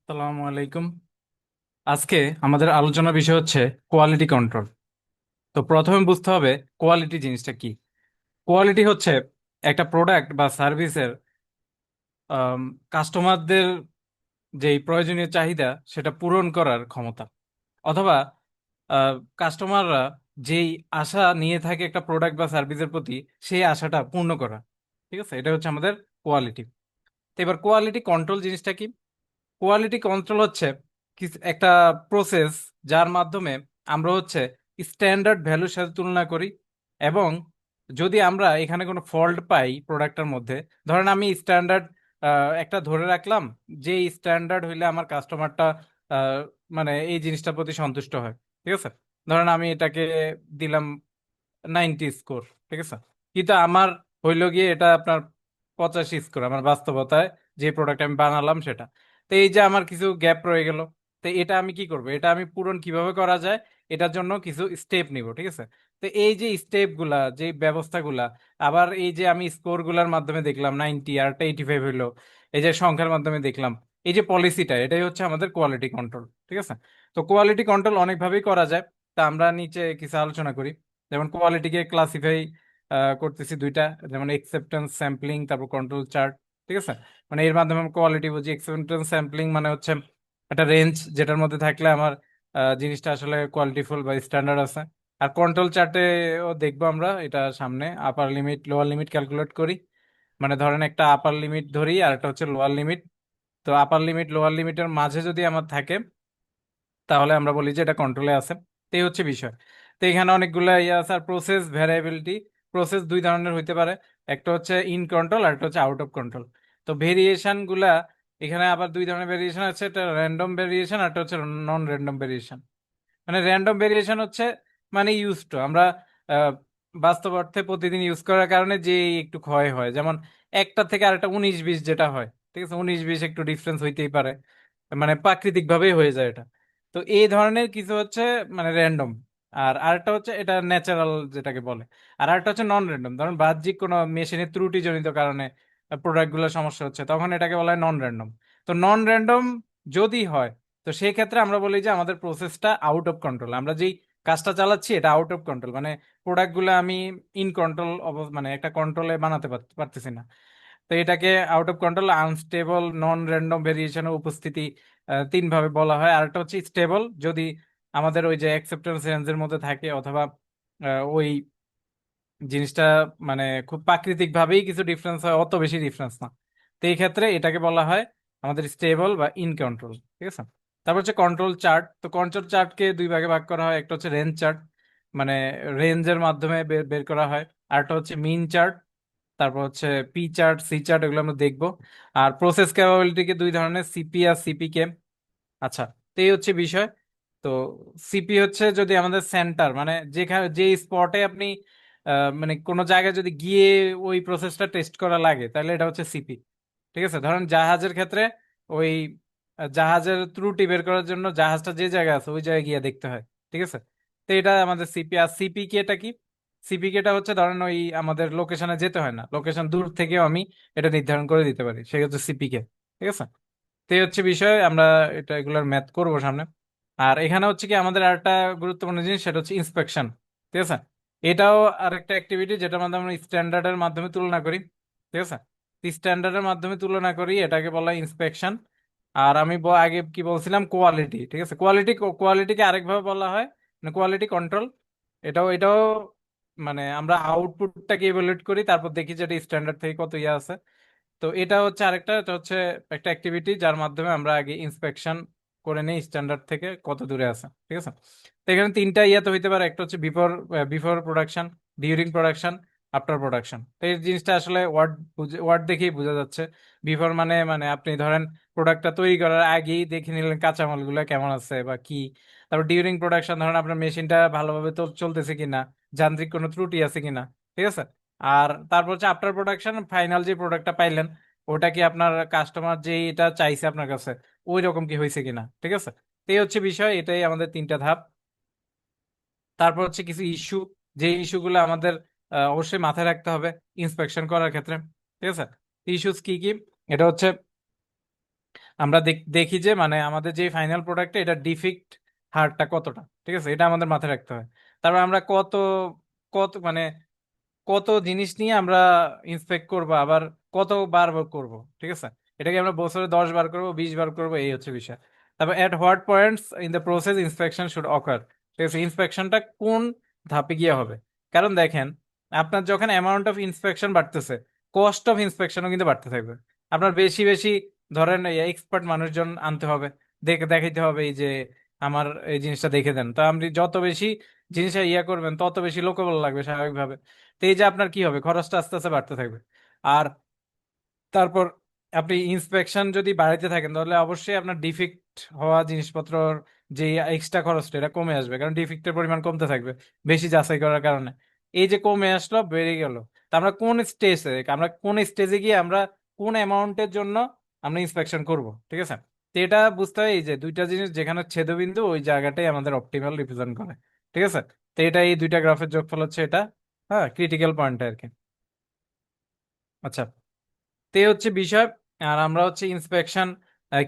আসসালামু আলাইকুম। আজকে আমাদের আলোচনার বিষয় হচ্ছে কোয়ালিটি কন্ট্রোল। তো প্রথমে বুঝতে হবে কোয়ালিটি জিনিসটা কি। কোয়ালিটি হচ্ছে একটা প্রোডাক্ট বা সার্ভিসের কাস্টমারদের যেই প্রয়োজনীয় চাহিদা সেটা পূরণ করার ক্ষমতা, অথবা কাস্টমাররা যেই আশা নিয়ে থাকে একটা প্রোডাক্ট বা সার্ভিসের প্রতি, সেই আশাটা পূর্ণ করা। ঠিক আছে, এটা হচ্ছে আমাদের কোয়ালিটি। তো এবার কোয়ালিটি কন্ট্রোল জিনিসটা কি? কোয়ালিটি কন্ট্রোল হচ্ছে একটা প্রসেস যার মাধ্যমে আমরা হচ্ছে স্ট্যান্ডার্ড ভ্যালুর সাথে তুলনা করি, এবং যদি আমরা এখানে কোনো ফল্ট পাই প্রোডাক্টের মধ্যে, ধরেন আমি স্ট্যান্ডার্ড একটা ধরে রাখলাম, যে স্ট্যান্ডার্ড হইলে আমার কাস্টমারটা মানে এই জিনিসটার প্রতি সন্তুষ্ট হয়। ঠিক আছে, ধরেন আমি এটাকে দিলাম 90 স্কোর। ঠিক আছে, কিন্তু আমার হইলো গিয়ে এটা আপনার 85 স্কোর আমার বাস্তবতায়, যে প্রোডাক্ট আমি বানালাম সেটা। তো এই যে আমার কিছু গ্যাপ রয়ে গেল, তো এটা আমি কি করব, এটা আমি পূরণ কিভাবে করা যায়, এটার জন্য কিছু স্টেপ নিব। ঠিক আছে, তো এই যে স্টেপ গুলা, যে ব্যবস্থাগুলা, আবার এই যে আমি স্কোর গুলার মাধ্যমে দেখলাম 90 আর 85 হইলো, এই যে সংখ্যার মাধ্যমে দেখলাম, এই যে পলিসিটা, এটাই হচ্ছে আমাদের কোয়ালিটি কন্ট্রোল। ঠিক আছে, তো কোয়ালিটি কন্ট্রোল অনেকভাবেই করা যায়। তা আমরা নিচে কিছু আলোচনা করি। যেমন কোয়ালিটিকে ক্লাসিফাই করতেছি দুইটা, যেমন একসেপ্টেন্স স্যাম্পলিং, তারপর কন্ট্রোল চার্ট। ঠিক আছে, মানে এর মাধ্যমে আমি কোয়ালিটি বুঝি। একসেপ্টেন্স স্যাম্পলিং মানে হচ্ছে একটা রেঞ্জ, যেটার মধ্যে থাকলে আমার জিনিসটা আসলে কোয়ালিটিফুল বা স্ট্যান্ডার্ড আছে। আর কন্ট্রোল চার্টে ও দেখবো আমরা এটা সামনে আপার লিমিট লোয়ার লিমিট ক্যালকুলেট করি। মানে ধরেন একটা আপার লিমিট ধরি আর একটা হচ্ছে লোয়ার লিমিট। তো আপার লিমিট লোয়ার লিমিটের মাঝে যদি আমার থাকে, তাহলে আমরা বলি যে এটা কন্ট্রোলে আছে। তো এই হচ্ছে বিষয়। তো এখানে অনেকগুলো ইয়ে আছে। আর প্রসেস ভ্যারিয়েবিলিটি, প্রসেস দুই ধরনের হইতে পারে, একটা হচ্ছে ইন কন্ট্রোল আর একটা হচ্ছে আউট অফ কন্ট্রোল। তো ভেরিয়েশন গুলা, এখানে আবার দুই ধরনের ভেরিয়েশন আছে, একটা র্যান্ডম ভেরিয়েশন আর একটা হচ্ছে নন র্যান্ডম ভেরিয়েশন। মানে র্যান্ডম ভেরিয়েশন হচ্ছে মানে ইউজ টু আমরা আহ, বাস্তব অর্থে প্রতিদিন ইউজ করার কারণে যে একটু ক্ষয় হয়, যেমন একটা থেকে আরেকটা 19-20 যেটা হয়। ঠিক আছে, 19-20 একটু ডিফারেন্স হইতেই পারে, মানে প্রাকৃতিক ভাবেই হয়ে যায় এটা। তো এই ধরনের কিছু হচ্ছে মানে র্যান্ডম। আর আরেকটা হচ্ছে এটা ন্যাচারাল যেটাকে বলে। আর আরেকটা হচ্ছে নন র্যান্ডম, ধরুন বাহ্যিক কোনো মেশিনের ত্রুটিজনিত কারণে প্রোডাক্ট গুলো সমস্যা হচ্ছে, তখন এটাকে বলা হয় নন র্যান্ডম। তো নন র্যান্ডম যদি হয়, তো সেই ক্ষেত্রে আমরা বলি যে আমাদের প্রসেসটা আউট অফ কন্ট্রোল, আমরা যেই কাজটা চালাচ্ছি এটা আউট অফ কন্ট্রোল, মানে প্রোডাক্ট গুলো আমি ইন কন্ট্রোল মানে একটা কন্ট্রোলে বানাতে পারতেছি না। তো এটাকে out of control, unstable, non random ভেরিয়েশনের উপস্থিতি তিন ভাবে বলা হয়। আর একটা হচ্ছে স্টেবল, যদি আমাদের ওই যে অ্যাকসেপ্টেন্স রেঞ্জের মধ্যে থাকে, অথবা ওই জিনিসটা মানে খুব প্রাকৃতিক ভাবেই কিছু ডিফারেন্স হয়, অত বেশি ডিফারেন্স না। তো এই ক্ষেত্রে এটাকে বলা হয় আমাদের স্টেবল বা ইন কন্ট্রোল। ঠিক আছে, তারপর হচ্ছে কন্ট্রোল চার্ট। তো কন্ট্রোল চার্টকে দুই ভাগে ভাগ করা হয়, একটা হচ্ছে রেঞ্জ চার্ট, মানে রেঞ্জের মাধ্যমে বের বের করা হয়। আর একটা হচ্ছে মিন চার্ট, তারপর হচ্ছে পি চার্ট, সি চার্ট, এগুলো আমরা দেখবো। আর প্রসেস ক্যাপাবিলিটিকে দুই ধরনের, সিপি আর সিপিকে। আচ্ছা, তো এই হচ্ছে বিষয়। তো সিপি হচ্ছে যদি আমাদের সেন্টার, মানে যেখানে যে স্পটে আপনি মানে কোনো জায়গায় যদি গিয়ে ওই প্রসেসটা টেস্ট করা লাগে, তাহলে এটা হচ্ছে সিপি। ঠিক আছে, ধরেন জাহাজের ক্ষেত্রে ওই জাহাজের ত্রুটি বের করার জন্য জাহাজটা যে জায়গায় আছে ওই জায়গায় গিয়ে দেখতে হয়। ঠিক আছে, তো এটা আমাদের সিপি। আর সিপি কে এটা কি? সিপি কে এটা হচ্ছে ধরেন ওই আমাদের লোকেশনে যেতে হয় না, লোকেশন দূর থেকেও আমি এটা নির্ধারণ করে দিতে পারি, সে হচ্ছে সিপি কে। ঠিক আছে, তো এই হচ্ছে বিষয়। আমরা এটা এগুলোর ম্যাথ করবো সামনে। আর এখানে হচ্ছে কি আমাদের আরেকটা গুরুত্বপূর্ণ জিনিস, সেটা হচ্ছে ইন্সপেকশন। ঠিক আছে, এটাও আরেকটা অ্যাক্টিভিটি যেটার মাধ্যমে আমরা স্ট্যান্ডার্ডের মাধ্যমে তুলনা করি। ঠিক আছে, স্ট্যান্ডার্ডের মাধ্যমে তুলনা করি, এটাকে বলা হয় ইন্সপেকশন। আর আমি আগে কি বলছিলাম, কোয়ালিটি। ঠিক আছে, কোয়ালিটিকে আরেকভাবে বলা হয় মানে কোয়ালিটি কন্ট্রোল। এটাও মানে আমরা আউটপুটটাকে ইভ্যালুয়েট করি, তারপর দেখি যে এটা স্ট্যান্ডার্ড থেকে কত ইয়ে আছে। তো এটা হচ্ছে আরেকটা, এটা হচ্ছে একটা অ্যাক্টিভিটি যার মাধ্যমে আমরা আগে ইন্সপেকশন করে নেই স্ট্যান্ডার্ড থেকে কত দূরে আছে। ঠিক আছে, তো এখানে তিনটা ইয়েতে হইতে পারে, একটা হচ্ছে before before production, during production, after production. তো এই জিনিসটা আসলে ওয়ার্ড দেখেই বোঝা যাচ্ছে। বিফোর মানে মানে আপনি ধরেন প্রোডাক্টটা তৈরি করার আগেই দেখে নিলেন কাঁচামালগুলো কেমন আছে বা কি। তারপর ডিউরিং প্রোডাকশন, ধরেন আপনার মেশিনটা ভালোভাবে তো চলতেছে কিনা, যান্ত্রিক কোনো ত্রুটি আছে কিনা। ঠিক আছে, আর তারপর হচ্ছে আফটার প্রোডাকশন, ফাইনাল যে প্রোডাক্টটা পাইলেন, ওটা কি আপনার কাস্টমার যে এটা চাইছে আপনার কাছে ওই রকম কি হয়েছে কিনা। ঠিক আছে, তো এই হচ্ছে বিষয়, এটাই আমাদের তিনটা ধাপ। তারপর হচ্ছে কিছু ইস্যু, যে ইস্যুগুলো আমাদের অবশ্যই মাথায় রাখতে হবে ইন্সপেকশন করার ক্ষেত্রে। ঠিক আছে, ইস্যুস কি কি? এটা হচ্ছে আমরা দেখি যে মানে আমাদের যে ফাইনাল প্রোডাক্টে এটা ডিফেক্ট হারটা কতটা, ঠিক আছে, এটা আমাদের মাথায় রাখতে হয়। তারপর আমরা কত কত মানে কত জিনিস নিয়ে আমরা ইন্সপেক্ট করবো, আবার কতবার করব, ঠিক আছে, এটাকে আমরা বছরে 10 বার করবো, 20 বার করবো, এই হচ্ছে বিষয়। তারপর at what points in the process inspection should occur, ঠিক আছে, ইন্সপেকশনটা কোন ধাপে গিয়ে হবে। কারণ দেখেন, আপনার যখন অ্যামাউন্ট অফ ইন্সপেকশন বাড়তেছে, কস্ট অফ ইন্সপেকশনও কিন্তু বাড়তে থাকবে। আপনার বেশি বেশি ধরেন এক্সপার্ট মানুষজন আনতে হবে, দেখাইতে হবে এই যে আমার এই জিনিসটা দেখে দেন। তো আপনি যত বেশি জিনিসটা ইয়া করবেন, তত বেশি লোকবল লাগবে স্বাভাবিকভাবে। তো এই যে আপনার কি হবে, খরচটা আস্তে আস্তে বাড়তে থাকবে। আর তারপর আপনি ইন্সপেকশন যদি বাড়াইতে থাকেন, তাহলে অবশ্যই আপনার ডিফেক্ট হওয়া জিনিসপত্র যে এক্সট্রা খরচটা এটা কমে আসবে, কারণ ডিফেক্টের পরিমাণ কমতে থাকবে বেশি যাচাই করার কারণে। এই যে কমে আসলো, বেড়ে গেল, তা আমরা কোন স্টেজে গিয়ে আমরা কোন অ্যামাউন্টের জন্য আমরা ইন্সপেকশন করব, ঠিক আছে। তো এটা বুঝতে হয়, এই যে দুইটা জিনিস যেখানে ছেদবিন্দু, ওই জায়গাটাই আমাদের অপটিমাল রিপ্রেজেন্ট করে, ঠিক আছে। তো এটা এই দুইটা গ্রাফের যোগফল হচ্ছে এটা, হ্যাঁ, ক্রিটিক্যাল পয়েন্ট আর কি। আচ্ছা, তে হচ্ছে বিষয়। আর আমরা হচ্ছে ইন্সপেকশন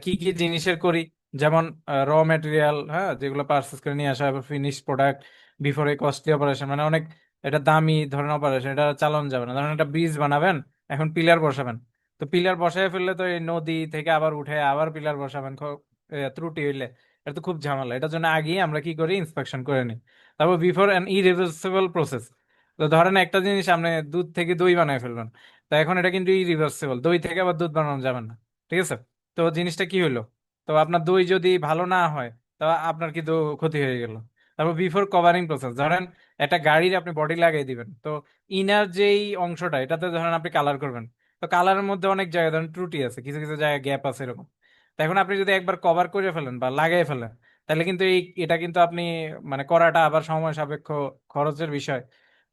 কি কি জিনিসের করি, যেমন র ম্যাটেরিয়াল, হ্যাঁ, যেগুলো পারচেস করে নিয়ে আসা হবে, finish product, before a costly operation, মানে অনেক এটা দামি ধরনের অপারেশন, এটা চালানো যাবে না। ধরেন একটা ব্রিজ বানাবেন, এখন পিলার বসাবেন, তো পিলার বসায় ফেললে তো এই নদী থেকে আবার উঠে আবার পিলার বসাবেন, ত্রুটি হইলে এটা তো খুব ঝামেলা। এটার জন্য আগেই আমরা কি করি, ইন্সপেকশন করে নিই। তারপর বিফোর অ্যান ইরিভার্সিবল প্রসেস, তো ধরেন একটা জিনিস আপনি দুধ থেকে দই বানায় ফেলবেন, তা এখন এটা কিন্তু ইরিভার্সিবল, দই থেকে আবার দুধ বানানো যাবে না, ঠিক আছে। তো জিনিসটা কি হলো, তো আপনার দই যদি ভালো না হয়, তা আপনার কিন্তু ক্ষতি হয়ে গেল। তারপর বিফোর কভারিং প্রসেস, ধরেন একটা গাড়ির আপনি বডি লাগিয়ে দিবেন, তো ইনার যেই অংশটা এটাতে ধরেন আপনি কালার করবেন, তো কালারের মধ্যে অনেক জায়গায় ধরেন ত্রুটি আছে, কিছু কিছু জায়গায় গ্যাপ আছে এরকম। তো এখন আপনি যদি একবার কভার করে ফেলেন বা লাগিয়ে ফেলেন, তাহলে কিন্তু এটা কিন্তু আপনি মানে করাটা আবার সময় সাপেক্ষ, খরচের বিষয়।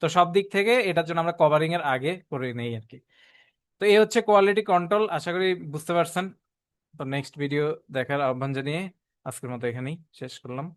তো সব দিক থেকে এটার জন্য আমরা কভারিং এর আগে করে নেই আর কি। তো এই হচ্ছে কোয়ালিটি কন্ট্রোল, আশা করি বুঝতে পারছেন। তো নেক্সট ভিডিও দেখার আহ্বান জানিয়ে আজকের মতো এখানেই শেষ করলাম।